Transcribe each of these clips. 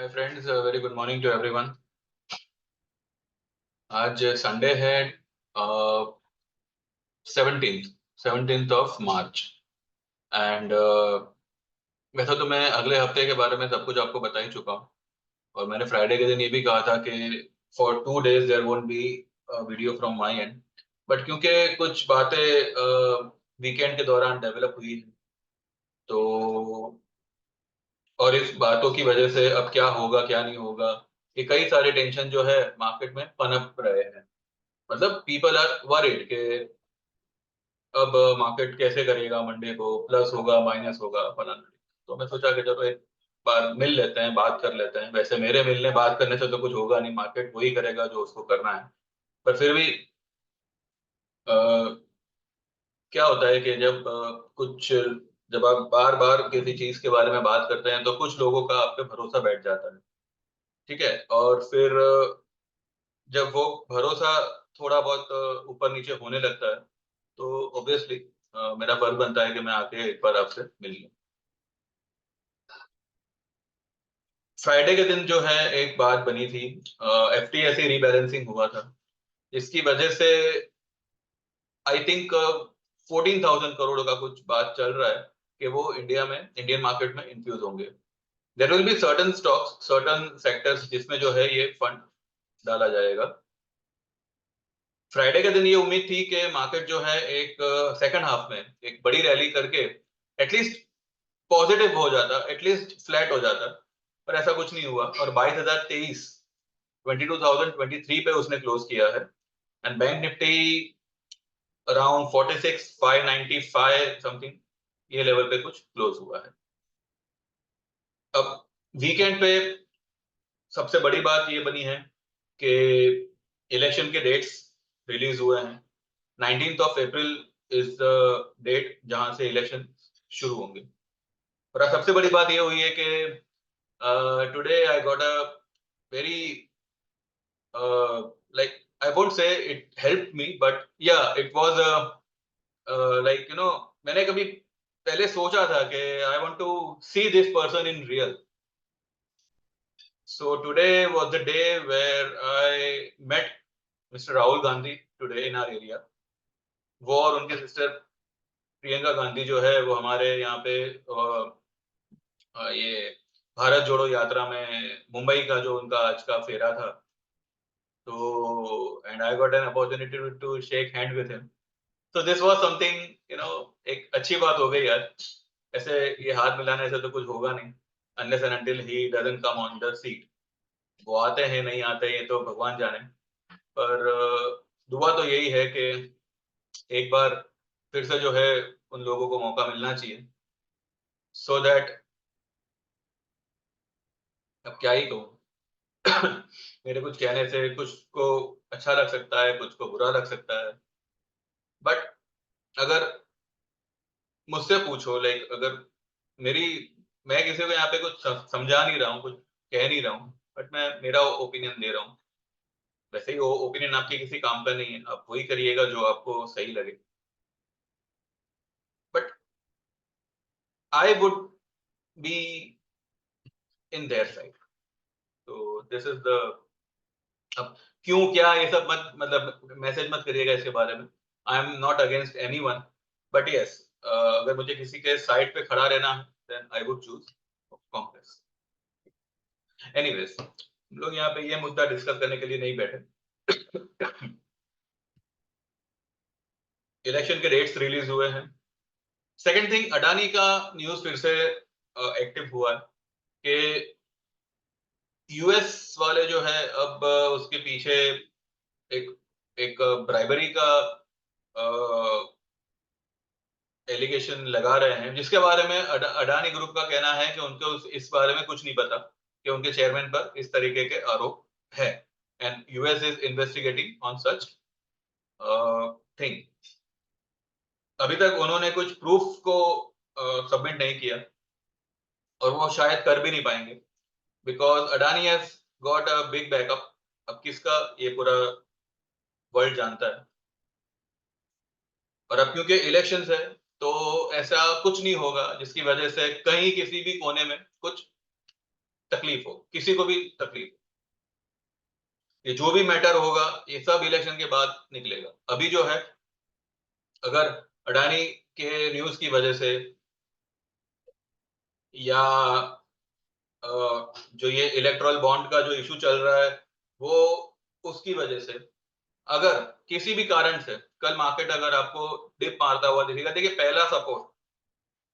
My friends, very good morning to everyone. आज Sunday है, 17th of March. And वैसे तो मैं अगले हफ्ते के बारे में सब कुछ आपको बता ही चुका हूँ। और मैंने फ्राइडे के दिन ये भी कहा था कि for 2 days there won't be video from my end. But क्योंकि कुछ बातें वीकेंड के दौरान डेवलप हुई हैं, तो और इस बातों की वजह से अब क्या होगा क्या नहीं होगा, ये कई सारे टेंशन जो है मार्केट में पनप रहे हैं। मतलब पीपल आर वरीड कि अब मार्केट कैसे करेगा, मंडे को प्लस होगा माइनस होगा फलाना। तो मैं सोचा कि चलो एक बार मिल लेते हैं, बात कर लेते हैं। वैसे मेरे मिलने बात करने से तो कुछ होगा नहीं, मार्केट वही करेगा जो उसको करना है। पर फिर भी अ, क्या होता है कि जब आप बार बार किसी चीज के बारे में बात करते हैं तो कुछ लोगों का आप पे भरोसा बैठ जाता है। ठीक है, और फिर जब वो भरोसा थोड़ा बहुत ऊपर नीचे होने लगता है, तो ऑब्वियसली मेरा फर्ज बनता है कि मैं आके एक बार आपसे मिल लूं। फ्राइडे के दिन जो है एक बात बनी थी, एफटीएसई रीबैलेंसिंग हुआ था, जिसकी वजह से आई थिंक 14,000 करोड़ का कुछ बात चल रहा है कि वो इंडियन मार्केट में इन्फ्यूज होंगे। There will be certain stocks, certain sectors जिसमें जो है ये फंड डाला जाएगा। फ्राइडे के दिन ये उम्मीद थी कि मार्केट जो है एक सेकंड हाफ में एक बड़ी रैली करके एटलीस्ट पॉजिटिव हो जाता, एटलीस्ट फ्लैट हो जाता। पर ऐसा कुछ नहीं हुआ और 22,023, 22,023 पे उसने क्लोज किया है। And bank Nifty around 46,595 something, ये लेवल पे कुछ क्लोज हुआ है। अब वीकेंड पे सबसे बड़ी बात ये बनी है कि इलेक्शन के डेट्स रिलीज हुए हैं। 19th of April is the date जहां से इलेक्शन शुरू होंगे। और सबसे बड़ी बात ये हुई है कि today I got a very, like, I won't say it helped me, but yeah, it was like, मैंने कभी पहले सोचा था कि I want to see this person in real. So today was the day where I met Mr. Rahul Gandhi today in our area. वो और उनके sister Priyanka Gandhi जो है वो हमारे यहाँ पे ये भारत जोड़ो यात्रा में मुंबई का जो उनका आज का फेरा था, तो and I got an opportunity to shake hand with him. तो दिस वाज समथिंग, एक अच्छी बात हो गई यार। ऐसे ये हाथ मिलाने से तो कुछ होगा नहीं, unless and until he doesn't come on the seat. वो आते हैं नहीं आते ये तो भगवान जाने। पर दुआ तो यही है कि एक बार फिर से जो है उन लोगों को मौका मिलना चाहिए, सो दैट, अब क्या ही कहूँ। मेरे कुछ कहने से कुछ को अच्छा लग सकता है, कुछ को बुरा लग सकता है। बट अगर मुझसे पूछो, लाइक, अगर मेरी मैं किसी को यहाँ पे कुछ समझा नहीं रहा हूँ, कुछ कह नहीं रहा हूँ, बट मैं मेरा ओपिनियन दे रहा हूँ। वैसे ही वो ओपिनियन आपके किसी काम का नहीं है, आप वही करिएगा जो आपको सही लगे। But I would be in their side. तो दिस इज द, अब क्यों क्या ये सब मत, मतलब मैसेज मत करिएगा इसके बारे में। I am not against anyone, but yes, अगर मुझे किसी के साइड पे खड़ा रहना है then I would choose Congress. Anyways, हम लोग यहाँ पे ये मुद्दा डिस्कस करने के लिए नहीं बैठे। इलेक्शन के डेट्स रिलीज हुए हैं। सेकंड थिंग, अडानी का न्यूज फिर से एक्टिव हुआ है कि यूएस वाले जो है अब उसके पीछे एक एक ब्राइबरी का एलिगेशन लगा रहे हैं, जिसके बारे में अडानी ग्रुप का कहना है कि उनको इस बारे में कुछ नहीं पता कि उनके चेयरमैन पर इस तरीके के आरोप है। And US is investigating on such thing. अभी तक उन्होंने कुछ प्रूफ को सबमिट नहीं किया और वो शायद कर भी नहीं पाएंगे, because Adani has got a big backup. अब किसका, ये पूरा वर्ल्ड जानता है। और अब क्योंकि इलेक्शंस है, तो ऐसा कुछ नहीं होगा जिसकी वजह से कहीं किसी भी कोने में कुछ तकलीफ हो, किसी को भी तकलीफ, ये जो भी मैटर होगा ये सब इलेक्शन के बाद निकलेगा। अभी जो है, अगर अडानी के न्यूज की वजह से या जो ये इलेक्ट्रल बॉन्ड का जो इशू चल रहा है वो उसकी वजह से, अगर किसी भी कारण से कल मार्केट अगर आपको डिप मारता हुआ दिखेगा, देखिए पहला सपोर्ट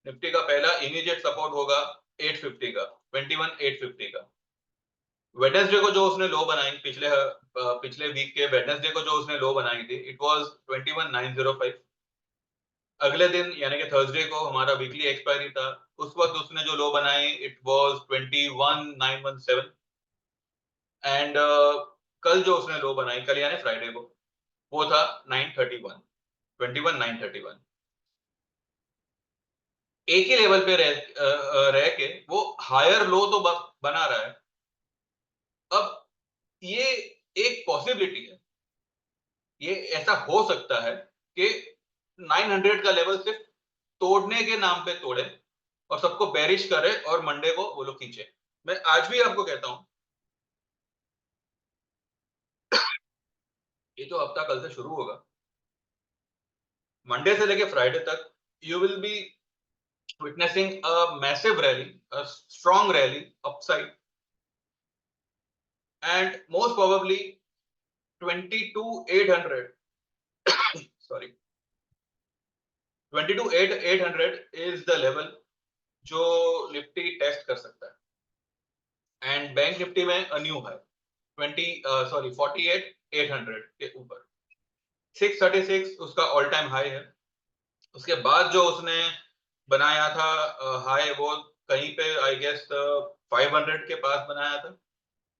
निफ्टी का पहला इमीडिएट सपोर्ट होगा 850 का, 21,850 का। वेडनेसडे को जो उसने लो बनाई, पिछले वीक के वेडनेसडे को जो उसने लो बनाई थी, इट वाज 21,905। अगले दिन यानी कि थर्सडे को हमारा वीकली एक्सपायरी था, उस वक्त उसने जो लो बनाई इट वाज 21,917। एंड कल जो उसने लो बनाई, कल यानी फ्राइडे को, वो था 931, 21,931। एक ही लेवल पे रह के वो हायर लो तो बना रहा है। अब ये एक पॉसिबिलिटी है, ये ऐसा हो सकता है कि 900 का लेवल सिर्फ तोड़ने के नाम पे तोड़े और सबको बेरिश करे और मंडे को वो लोग खींचे। मैं आज भी आपको कहता हूं, ये जो हफ्ता कल से शुरू होगा, मंडे से लेके फ्राइडे तक, you will B witnessing a massive rally, a strong rally upside, and most probably 22,800, sorry, 22,800 is the level जो निफ्टी टेस्ट कर सकता है। एंड बैंक निफ्टी में अ न्यू है 48,800 के ऊपर, 636 उसका ऑल टाइम हाई है। उसके बाद जो उसने बनाया था हाई, वो कहीं पे आई गेस 500 के पास बनाया था।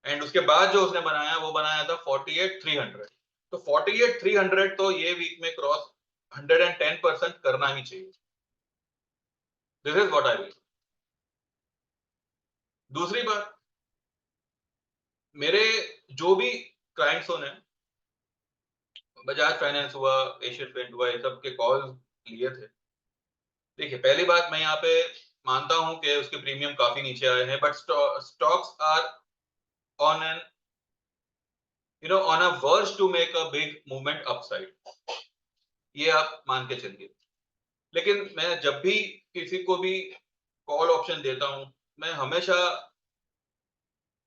एंड उसके बाद जो उसने बनाया वो बनाया था 48,300। तो 48,300 तो ये वीक में क्रॉस 110% करना ही चाहिए। This is what I will. दूसरी बात, मेरे जो भी क्लाइंट्सों ने बजाज फाइनेंस हुआ, एशियन पेंट हुआ, ये सब के कॉल लिए थे। देखिए पहली बात, मैं यहाँ पे मानता हूं कि उसके प्रीमियम काफी नीचे आए हैं, but stocks are on an on a verge to make a big movement upside, ये आप मान के चलिए। लेकिन मैं जब भी किसी को भी कॉल ऑप्शन देता हूं, मैं हमेशा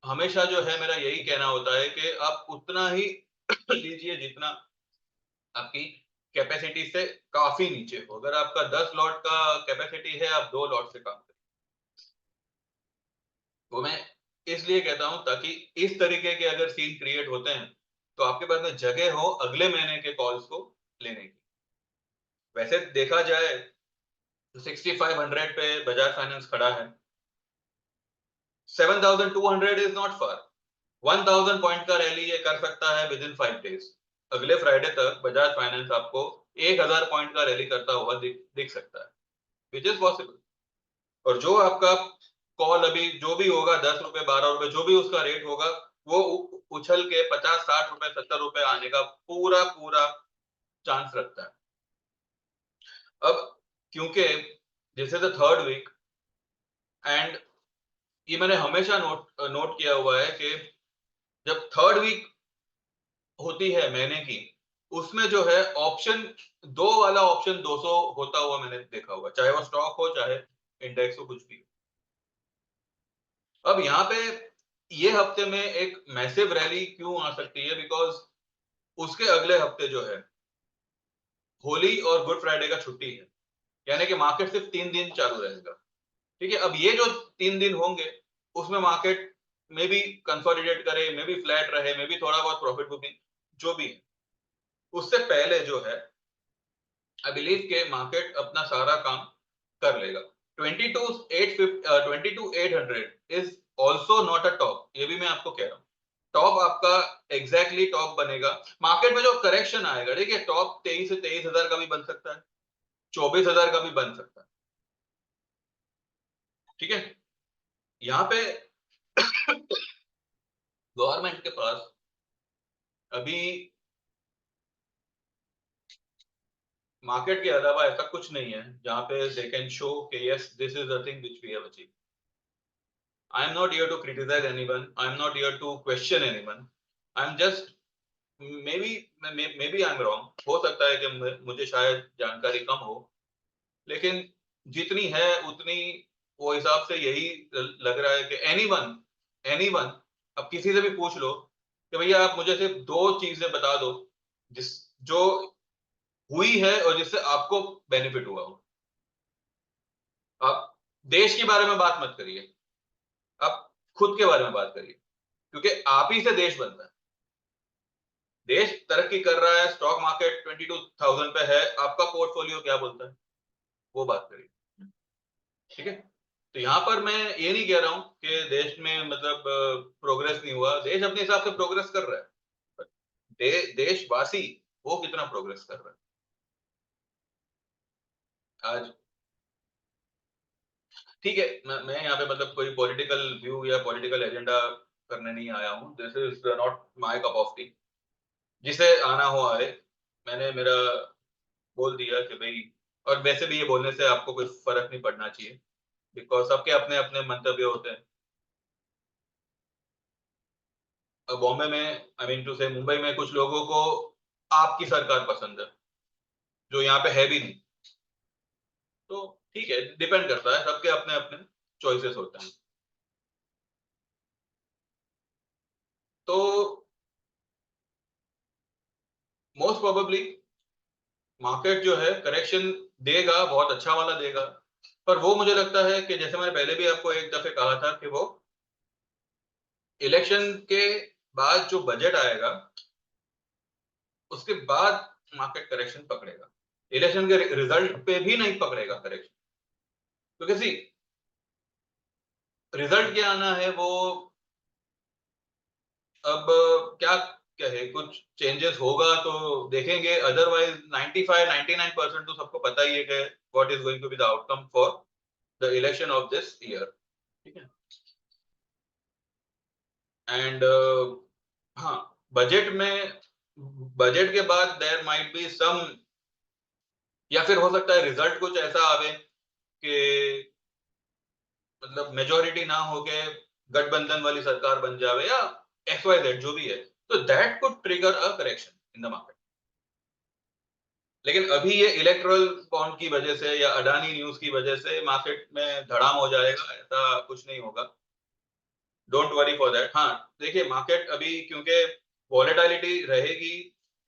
हमेशा जो है मेरा यही कहना होता है कि आप उतना ही लीजिए जितना आपकी कैपेसिटी से काफी नीचे हो। अगर आपका 10 लॉट का कैपेसिटी है, आप 2 लॉट से काम करें। तो मैं इसलिए कहता हूं ताकि इस तरीके के अगर सीन क्रिएट होते हैं तो आपके पास में जगह हो अगले महीने के कॉल्स को लेने की। वैसे देखा जाए तो 6500 पे बजाज फाइनेंस खड़ा है, 7,200 इज नॉट फार। 1,000 पॉइंट का रैली ये कर सकता है विद इन 5 डेज। अगले फ्राइडे तक बजाज फाइनेंस आपको 1,000 पॉइंट का रैली करता हुआ दिख सकता है, विच इज पॉसिबल। और जो आपका कॉल अभी जो भी होगा, 10 रुपए 12 रुपए जो भी उसका रेट होगा, वो उछल के 50 60 रुपए 70 रुपए आने का पूरा पूरा चांस रखता है। अब क्योंकि this is the third week, and ये मैंने हमेशा नोट किया हुआ है कि जब थर्ड वीक होती है महीने की, उसमें जो है ऑप्शन दो वाला ऑप्शन 200 होता हुआ मैंने देखा हुआ, चाहे वो स्टॉक हो चाहे इंडेक्स हो, कुछ भी। अब यहाँ पे ये हफ्ते में एक मैसिव रैली क्यों आ सकती है, बिकॉज उसके अगले हफ्ते जो है होली और गुड फ्राइडे का छुट्टी है, यानी कि मार्केट सिर्फ 3 दिन चालू रहेगा। ठीक है, अब ये जो 3 दिन होंगे उसमें मार्केट में भी कंसोलिडेट करे, में भी फ्लैट रहे, में भी थोड़ा बहुत प्रॉफिट बुकिंग जो भी है, उससे पहले जो है आई बिलीव के मार्केट अपना सारा काम कर लेगा। 22,800 is also not a top, ये भी मैं आपको कह रहा हूँ। टॉप आपका एग्जैक्टली टॉप बनेगा मार्केट में जो करेक्शन आएगा। देखिए टॉप 23 से 23,000 का भी बन सकता है, 24,000 का भी बन सकता है। ठीक है, यहाँ पे गवर्नमेंट के पास अभी मार्केट के अलावा ऐसा कुछ नहीं है जहां पे दे कैन शो कि yes this is the thing which we have achieve. I am not here to criticise anyone, I am not here to question anyone, I am just maybe I am wrong, हो सकता है कि मुझे शायद जानकारी कम हो, लेकिन जितनी है उतनी वो हिसाब से यही लग रहा है कि एनीवन अब किसी से भी पूछ लो कि भैया आप मुझे सिर्फ दो चीजें बता दो जिस जो हुई है और जिससे आपको बेनिफिट हुआ हो। आप देश के बारे में बात मत करिए, आप खुद के बारे में बात करिए, क्योंकि आप ही से देश बनता है। देश तरक्की कर रहा है, स्टॉक मार्केट 22,000 पे है, आपका पोर्टफोलियो क्या बोलता है, वो बात करिए। ठीक है, तो यहाँ पर मैं ये नहीं कह रहा हूँ कि देश में मतलब प्रोग्रेस नहीं हुआ, देश अपने हिसाब से प्रोग्रेस कर रहा है। देशवासी वो कितना प्रोग्रेस कर रहा है आज। ठीक है, मैं यहाँ पे मतलब कोई पॉलिटिकल व्यू या पॉलिटिकल एजेंडा करने नहीं आया हूँ, this is not my cup of T. जिसे आना हो आए, मैंने मेरा बोल दिया कि भाई, और वैसे भी ये बोलने से आपको कोई फर्क नहीं पड़ना चाहिए, बिकॉज सबके अपने अपने मंतव्य होते हैं। बॉम्बे में, आई मीन टू से मुंबई में कुछ लोगों को आपकी सरकार पसंद है जो यहाँ पे है भी नहीं, तो ठीक है, डिपेंड करता है, सबके अपने अपने चॉइसेस होते हैं। तो मोस्ट प्रोबेबली मार्केट जो है करेक्शन देगा, बहुत अच्छा वाला देगा, पर वो मुझे लगता है कि जैसे मैंने पहले भी आपको एक दफे कहा था कि वो इलेक्शन के बाद जो बजट आएगा उसके बाद मार्केट करेक्शन पकड़ेगा, इलेक्शन के रिजल्ट पे भी नहीं पकड़ेगा करेक्शन। क्योंकि सी, रिजल्ट क्या आना है वो अब क्या कहे, कुछ चेंजेस होगा तो देखेंगे, अदरवाइज 95-99% तो सबको पता ही है कि what is going to be the outcome for the election of this year. ठीक है, एंड हाँ, बजट में, बजट के बाद देयर माइट बी सम, या फिर हो सकता है रिजल्ट कुछ ऐसा आवे कि मतलब मेजोरिटी ना होके गठबंधन वाली सरकार बन जावे, या एक्स वाई जेड जो भी है, तो that could trigger a correction in the market. लेकिन अभी ये इलेक्ट्रल बॉन्ड की वजह से या अडानी न्यूज की वजह से मार्केट में धड़ाम हो जाएगा, ऐसा कुछ नहीं होगा, डोंट वरी फॉर दैट। हाँ, देखिए मार्केट अभी क्योंकि वॉलेटिलिटी रहेगी,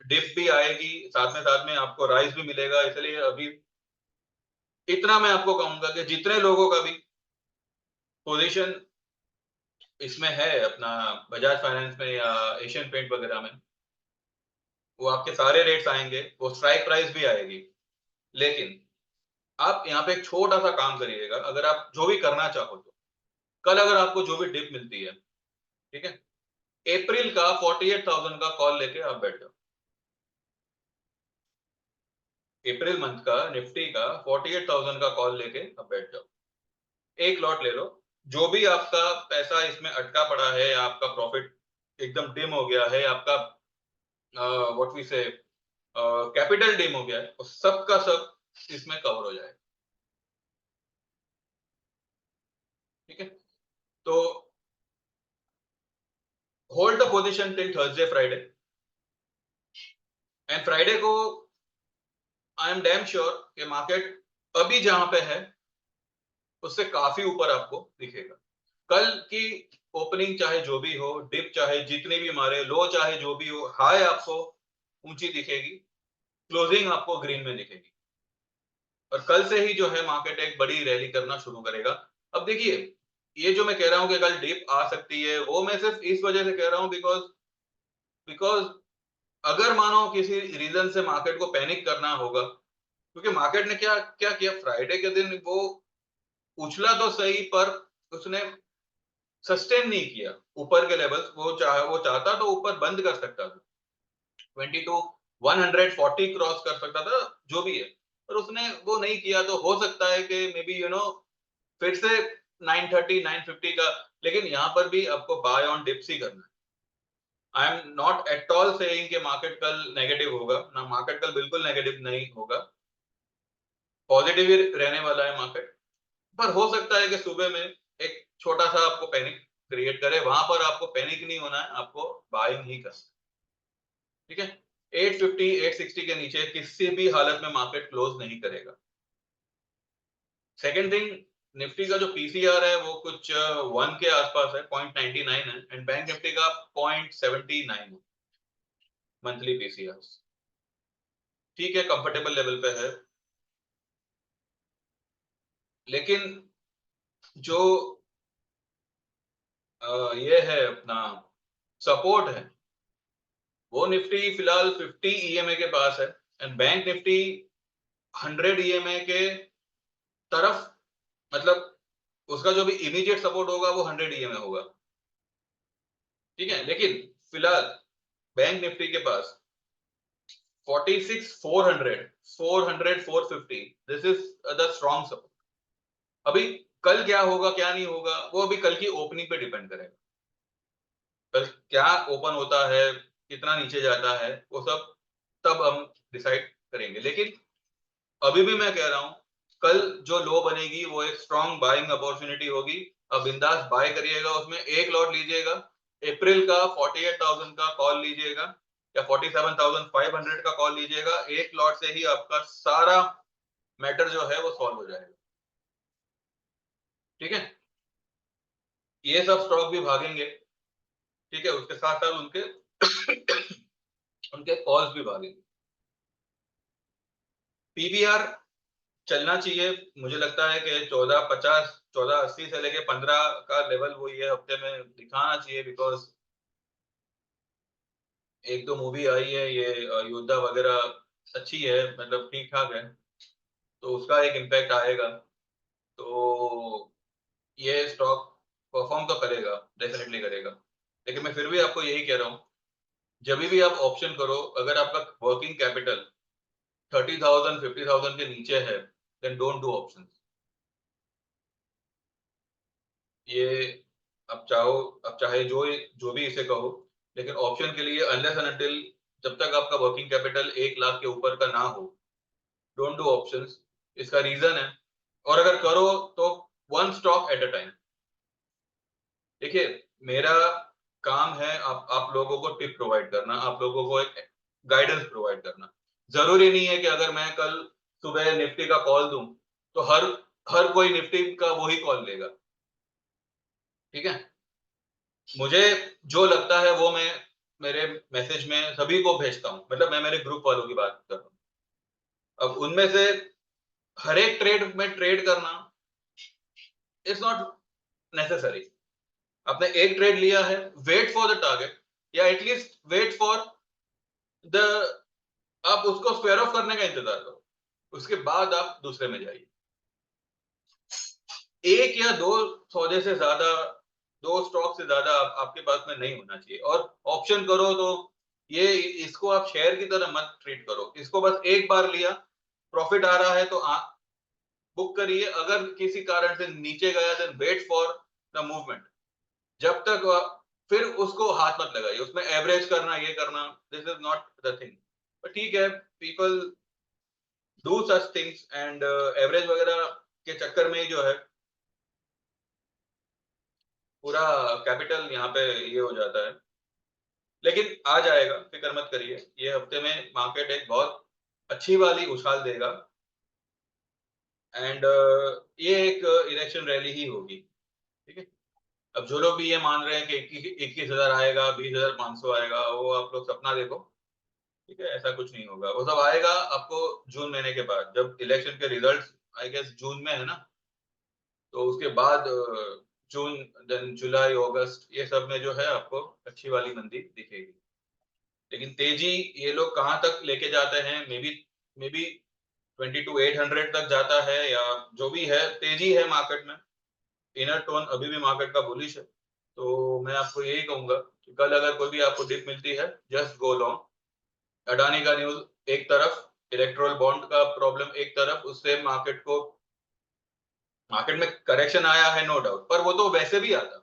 डिप भी आएगी, साथ में आपको राइज भी मिलेगा, इसलिए अभी इतना मैं आपको कहूंगा कि जितने लोगों का भी पोजीशन इसमें है अपना बजाज फाइनेंस में या एशियन पेंट वगैरह में, वो आपके सारे रेट्स आएंगे, वो स्ट्राइक प्राइस भी आएगी। लेकिन आप यहाँ पे एक छोटा सा काम करिएगा, अगर आप जो भी करना चाहो तो कल अगर आपको जो भी डिप मिलती है, ठीक है, अप्रैल का 48,000 का कॉल लेके आप बैठ जाओ, अप्रैल मंथ का निफ्टी का 48,000 का कॉल लेके आप बैठ जाओ, एक लॉट ले लो, जो भी आपका पैसा इसमें अटका पड़ा है, आपका प्रॉफिट एकदम डिम हो गया है, आपका व्हाट वी से कैपिटल डिम हो गया है, वो सब का सब इसमें कवर हो जाएगा। ठीक है, तो hold the position till Thursday Friday, and Friday को आई एम डैम श्योर कि मार्केट अभी जहां पे है उससे काफी ऊपर आपको दिखेगा। कल की ओपनिंग चाहे जो भी हो, डिप चाहे जितनी भी मारे, लो चाहे जो भी हो, हाई आपको ऊंची दिखेगी, क्लोजिंग आपको ग्रीन में दिखेगी, और कल से ही जो है मार्केट एक बड़ी रैली करना शुरू करेगा। अब देखिए, ये जो मैं कह रहा हूं कि कल डिप आ सकती है, वो मैं सिर्फ इस वजह से कह रहा हूं बिकॉज बिकॉज अगर मानो किसी रीजन से मार्केट को पैनिक करना होगा, क्योंकि मार्केट ने क्या क्या किया फ्राइडे के दिन, वो उछला तो सही पर उसने सस्टेन नहीं किया ऊपर के लेवल्स, वो चाहता तो ऊपर बंद कर सकता था, 22 140 क्रॉस कर सकता था, जो भी है, पर उसने वो नहीं किया, तो हो सकता है कि मे बी फिर से 930 950 का, लेकिन यहाँ पर भी आपको बाय ऑन डिप्स ही करना है। आई am not at all saying कि मार्केट कल नेगेटिव होगा ना, मार्केट कल बिल्कुल नेगेटिव नहीं होगा, पॉजिटिव ही रहने वाला है मार्केट, पर हो सकता है कि सुबह में एक छोटा सा आपको पैनिक क्रिएट करे, वहां पर आपको पैनिक नहीं होना है, आपको बाइंग ही करना, ठीक है। 850 860 के नीचे किसी भी हालत में मार्केट क्लोज नहीं करेगा। सेकेंड थिंग, निफ्टी का जो पीसीआर है वो कुछ 1 के आसपास है, 0.99 है, एंड बैंक निफ्टी का 0.79 है मंथली पीसीआर। ठीक है, कंफर्टेबल लेवल पे है, लेकिन जो ये है अपना सपोर्ट है, वो निफ्टी फिलहाल 50 ईएमए के पास है, एंड बैंक निफ्टी 100 ईएमए के तरफ, मतलब उसका जो भी इमीडिएट सपोर्ट होगा वो 100 ईएमए होगा, ठीक है। लेकिन फिलहाल बैंक निफ्टी के पास 46 400 400 450, this is the strong support. अभी कल क्या होगा क्या नहीं होगा वो अभी कल की ओपनिंग पे डिपेंड करेगा, कल क्या ओपन होता है, कितना नीचे जाता है, वो सब तब हम डिसाइड करेंगे। लेकिन अभी भी मैं कह रहा हूं, कल जो लो बनेगी वो एक स्ट्रॉन्ग बाइंग अपॉर्चुनिटी होगी। अब बिंदास बाय करिएगा, उसमें एक लॉट लीजिएगा, अप्रैल का 48,000 का कॉल लीजिएगा या 47,500 का कॉल लीजिएगा, एक लॉट से ही आपका सारा मैटर जो है वो सॉल्व हो जाएगा, ठीक है। ये सब स्टॉक भी भागेंगे, ठीक है, उसके साथ साथ उनके उनके कॉल्स भी भागेंगे। पीवीआर चलना चाहिए, मुझे लगता है कि 1450 1480 से लेके 15 का लेवल वो ये हफ्ते में दिखाना चाहिए, बिकॉज एक दो मूवी आई है ये योद्धा वगैरह, अच्छी है, मतलब ठीक ठाक है, तो उसका एक इम्पैक्ट आएगा, तो ये स्टॉक परफॉर्म तो करेगा, डेफिनेटली करेगा। लेकिन मैं फिर भी आपको यही कह रहा हूँ, जब भी आप ऑप्शन करो, अगर आपका वर्किंग कैपिटल 30,000 50,000 के नीचे है, देन डोंट डू ऑप्शन। ये आप चाहो, आप चाहे जो जो भी इसे कहो, लेकिन ऑप्शन के लिए अनलेस एंड अनटिल, जब तक आपका वर्किंग कैपिटल 1 लाख के ऊपर का ना हो, डोंट डू ऑप्शंस। इसका रीजन है, और अगर करो तो one stock at a time. देखिए, मेरा काम है आप लोगों को टिप प्रोवाइड करना, आप लोगों को एक गाइडेंस प्रोवाइड करना। जरूरी नहीं है कि अगर मैं कल सुबह निफ्टी का कॉल दूं तो हर हर कोई निफ्टी का वही कॉल लेगा, ठीक है। मुझे जो लगता है वो मैं मेरे मैसेज में सभी को भेजता हूँ, मतलब मैं मेरे ग्रुप वालों की बात कर रहा हूँ। अब उनमें से हर एक ट्रेड में ट्रेड करना इज नॉट नेसेसरी। आपने एक ट्रेड लिया है, वेट फॉर द टारगेट, या एटलीस्ट वेट फॉर द, आप उसको स्क्वायर ऑफ करने का इंतजार करो, उसके बाद आप दूसरे में जाइए। एक या दो सौदे से ज्यादा, दो स्टॉक से ज्यादा आपके पास में नहीं होना चाहिए। और ऑप्शन करो तो ये इसको आप शेयर की तरह मत ट्रीट करो, इसको बस एक बार लिया, प्रॉफिट आ रहा है तो बुक करिए, अगर किसी कारण से नीचे गया then wait for the movement, जब तक फिर उसको हाथ मत लगाइए, उसमें एवरेज करना ये करना, this is not the thing. ठीक है, people do such things, and average वगैरह के चक्कर में ही जो है पूरा कैपिटल यहाँ पे ये हो जाता है। लेकिन आ जाएगा, फिक्र मत करिए, ये हफ्ते में मार्केट एक बहुत अच्छी वाली उछाल देगा, एंड ये एक इलेक्शन रैली ही होगी, ठीक है। अब जो लोग भी ये मान रहे हैं कि 21,000 आएगा, 20,500 आएगा, वो आप लोग सपना देखो, ठीक है, ऐसा कुछ नहीं होगा। वो सब आएगा आपको जून महीने के बाद, जब इलेक्शन के रिजल्ट आई गेस जून में है ना, तो उसके बाद जून, देन जुलाई अगस्त, ये सब में जो है आपको अच्छी वाली मंदी दिखेगी। लेकिन तेजी ये लोग कहां तक लेके जाते हैं, मे बी 22,800 तक जाता है, या जो भी है, तेजी है मार्केट में, इनर टोन अभी भी मार्केट का बुलिश है। तो मैं आपको यही कहूंगा कि कल अगर कोई भी आपको डिप मिलती है, जस्ट गो लॉन्ग। अडानी का न्यूज एक तरफ, इलेक्ट्रोल बॉन्ड का प्रॉब्लम एक तरफ, उससे मार्केट में करेक्शन आया है, नो डाउट, पर वो तो वैसे भी आता,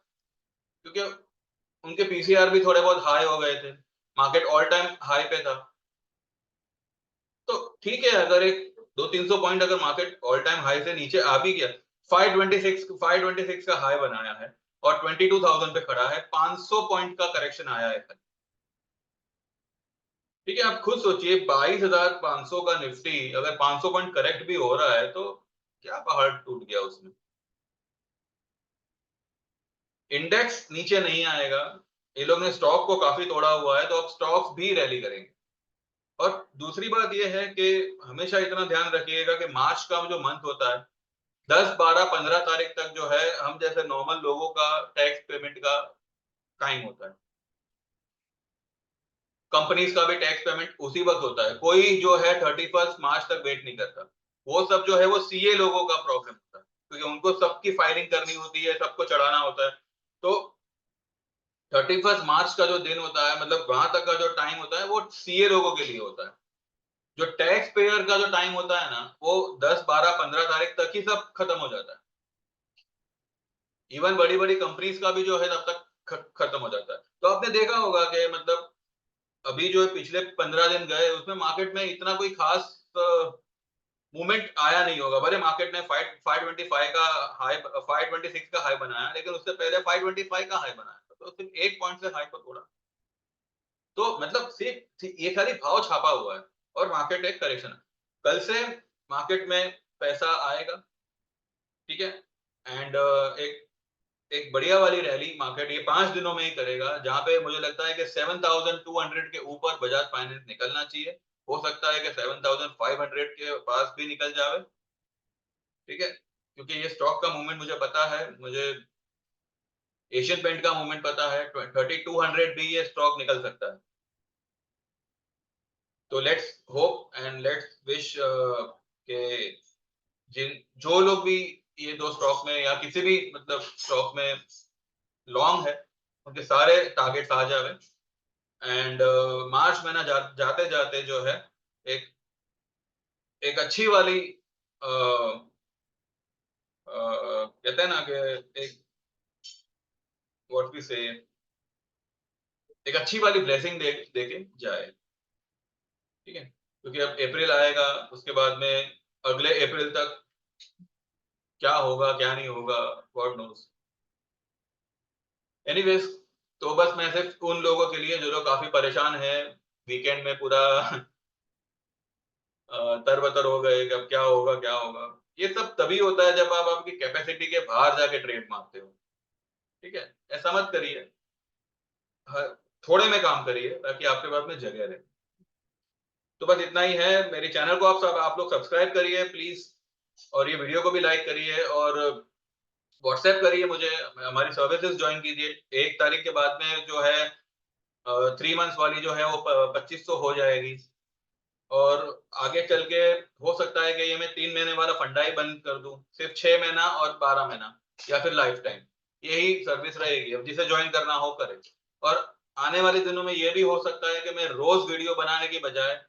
क्योंकि उनके पीसीआर भी थोड़े बहुत हाई हो गए थे, मार्केट ऑल टाइम हाई पे था। तो ठीक है, अगर एक 200-300 पॉइंट अगर मार्केट ऑल टाइम हाई से नीचे आ भी गया, 526 का हाई बनाया है और 22,000 पे खड़ा है, 500 पॉइंट का करेक्शन आया है। ठीक है, आप खुद सोचिए 22,500 का निफ्टी अगर 500 पॉइंट करेक्ट भी हो रहा है तो क्या पहाड़ टूट गया उसमें। इंडेक्स नीचे नहीं आएगा, ये लोग ने स्टॉक को काफी तोड़ा हुआ है, तो अब स्टॉक्स भी रैली करेंगे। और दूसरी बात यह है कि हमेशा इतना ध्यान रखिएगा कि मार्च का जो मंथ होता है 10, 12, 15 तारीख तक जो है हम जैसे नॉर्मल लोगों का टैक्स पेमेंट का टाइम होता है। कंपनीज का भी टैक्स पेमेंट उसी वक्त होता है, कोई जो है 31 मार्च तक वेट नहीं करता। वो सब जो है वो सीए लोगों का प्रॉब्लम होता है, क्योंकि उनको सबकी फाइलिंग करनी होती है, सबको चढ़ाना होता है। तो 31 मार्च का जो दिन होता है, मतलब वहां तक का जो टाइम होता है वो सीए लोगों के लिए होता है। जो टैक्स पेयर का जो टाइम होता है ना, वो 10, 12, 15 तारीख तक ही सब खत्म हो जाता है। इवन बड़ी बड़ी कंपनीज का भी जो है तब तक खत्म हो जाता है। तो आपने देखा होगा कि मतलब अभी जो है पिछले 15 दिन गए उसमें मार्केट में इतना कोई खास मूवमेंट आया नहीं होगा। भले मार्केट ने 525 का हाई, 526 का हाई बनाया, लेकिन उससे पहले 525 का हाई बनाया, तो सिर्फ एक पॉइंट से हाई को तोड़ा। तो मतलब सिर्फ ये खाली भाव छापा हुआ है और मार्केट एक करेक्शन है। कल से मार्केट में पैसा आएगा, ठीक है। एंड एक एक बढ़िया वाली रैली मार्केट ये 5 दिनों में ही करेगा, जहां पे मुझे लगता है कि 7,200 के ऊपर बजाज फाइनेंस निकलना चाहिए। हो सकता है कि 7,500 के पास भी निकल जावे, ठीक है। क्योंकि ये स्टॉक का मूवमेंट मुझे पता है, मुझे एशियन पेंट का मूवमेंट पता है, 3,200 भी ये स्टॉक निकल सकता है। तो let's hope and let's wish के जिन जो लोग भी ये दो स्टॉक में या किसी भी मतलब स्टॉक में लॉन्ग है, उनके सारे टारगेट्स आ जावे। एंड मार्च महीना जाते जाते जो है एक एक अच्छी वाली कहते हैं ना कि एक व्हाट वी से एक अच्छी वाली ब्लेसिंग देके जाए, ठीक है। क्योंकि अब अप्रैल आएगा, उसके बाद में अगले अप्रैल तक क्या होगा क्या नहीं होगा, गॉड नोस। एनीवेज, तो बस मैं सिर्फ उन लोगों के लिए जो लोग काफी परेशान हैं, वीकेंड में पूरा तरबतर हो गए कि अब क्या होगा क्या होगा। ये सब तभी होता है जब आप आपकी कैपेसिटी के बाहर जाके ट्रेड मारते हो, ठीक है। ऐसा मत करिए, थोड़े में काम करिए ताकि आपके पास में जगह रहे। तो बस इतना ही है। मेरे चैनल को आप लोग सब्सक्राइब करिए प्लीज, और ये वीडियो को भी लाइक करिए और व्हाट्सएप करिए मुझे, हमारी सर्विसेज ज्वाइन कीजिए। 1 तारीख के बाद में जो है 3 मंथ्स वाली जो है वो 2500 हो जाएगी। और आगे चल के हो सकता है कि ये मैं 3 महीने वाला फंडा ही बंद कर दूं, सिर्फ 6 महीना और 12 महीना, या फिर लाइफ टाइम यही सर्विस रहेगी। अब जिसे ज्वाइन करना हो करे। और आने वाले दिनों में ये भी हो सकता है कि मैं रोज वीडियो बनाने की बजाय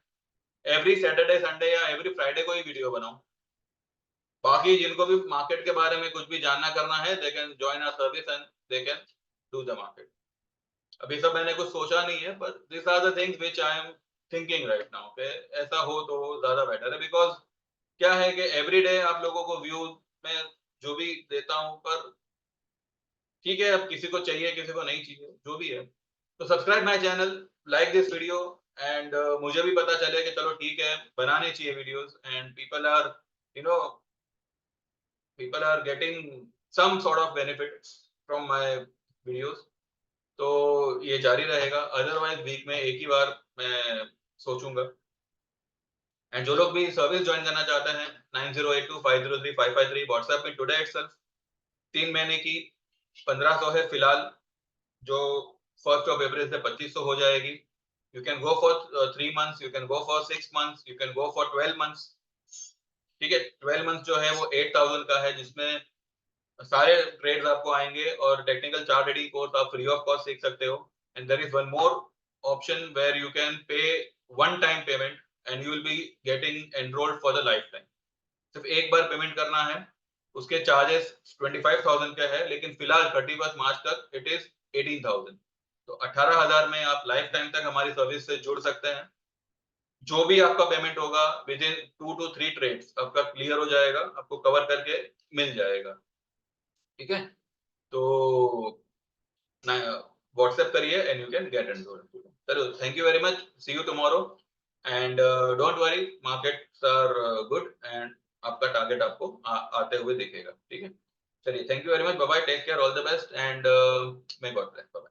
एवरी सैटरडे संडे या एवरी फ्राइडे को ही वीडियो बनाऊं। बाकी जिनको भी मार्केट के बारे में कुछ भी जानना करना है, they can join our service and they can do the market. अभी सब मैंने कुछ सोचा नहीं है, but this are the things which I am thinking right now कि ऐसा हो तो ज्यादा बेटर है। बिकॉज क्या है कि एवरीडे आप लोगों को व्यू में जो भी देता हूं, पर ठीक है, अब किसी को चाहिए किसी को नहीं चाहिए, जो भी है। तो subscribe my channel, like this video, and मुझे भी पता चले कि चलो ठीक है, बनाने चाहिए videos, and you know people are getting some sort of benefit from my videos. तो ये जारी रहेगा, अदरवाइज वीक में एक ही बार मैं सोचूंगा। एंड जो लोग भी सर्विस ज्वाइन करना चाहते हैं, 9082503553 व्हाट्सएप में टुडे इटसेल्फ। 3 महीने की 1500 है फिलहाल, जो 1 अप्रैल से 2500 हो जाएगी। You can go for 3 months, you can go for 6 months, you can go for 12 months, ठीक है। 12 मंथ्स जो है वो 8,000 का है, जिसमें सारे ट्रेड्स आपको आएंगे और टेक्निकल चार्ट रीडिंग कोर्स आप फ्री ऑफ कॉस्ट सीख सकते हो। And there is one more option where you can pay one time payment and you will be getting enrolled for the lifetime. सिर्फ एक बार payment करना है, उसके charges 25,000 का है, लेकिन फिलहाल 31 मार्च तक इट इज 18,000। तो 18,000 में आप लाइफ टाइम तक हमारी सर्विस से जुड़ सकते हैं। जो भी आपका पेमेंट होगा विद इन 2 to 3 ट्रेड्स आपका क्लियर हो जाएगा, आपको कवर करके मिल जाएगा। ठीक है? तो ना व्हाट्सएप करिए and you can get enrolled. चलो, thank you very much, see you tomorrow and don't worry, markets are good and आपका टारगेट आपको आते हुए दिखेगा। ठीक है? चलिए, thank you very much, bye bye, take care, all the best and may God bless.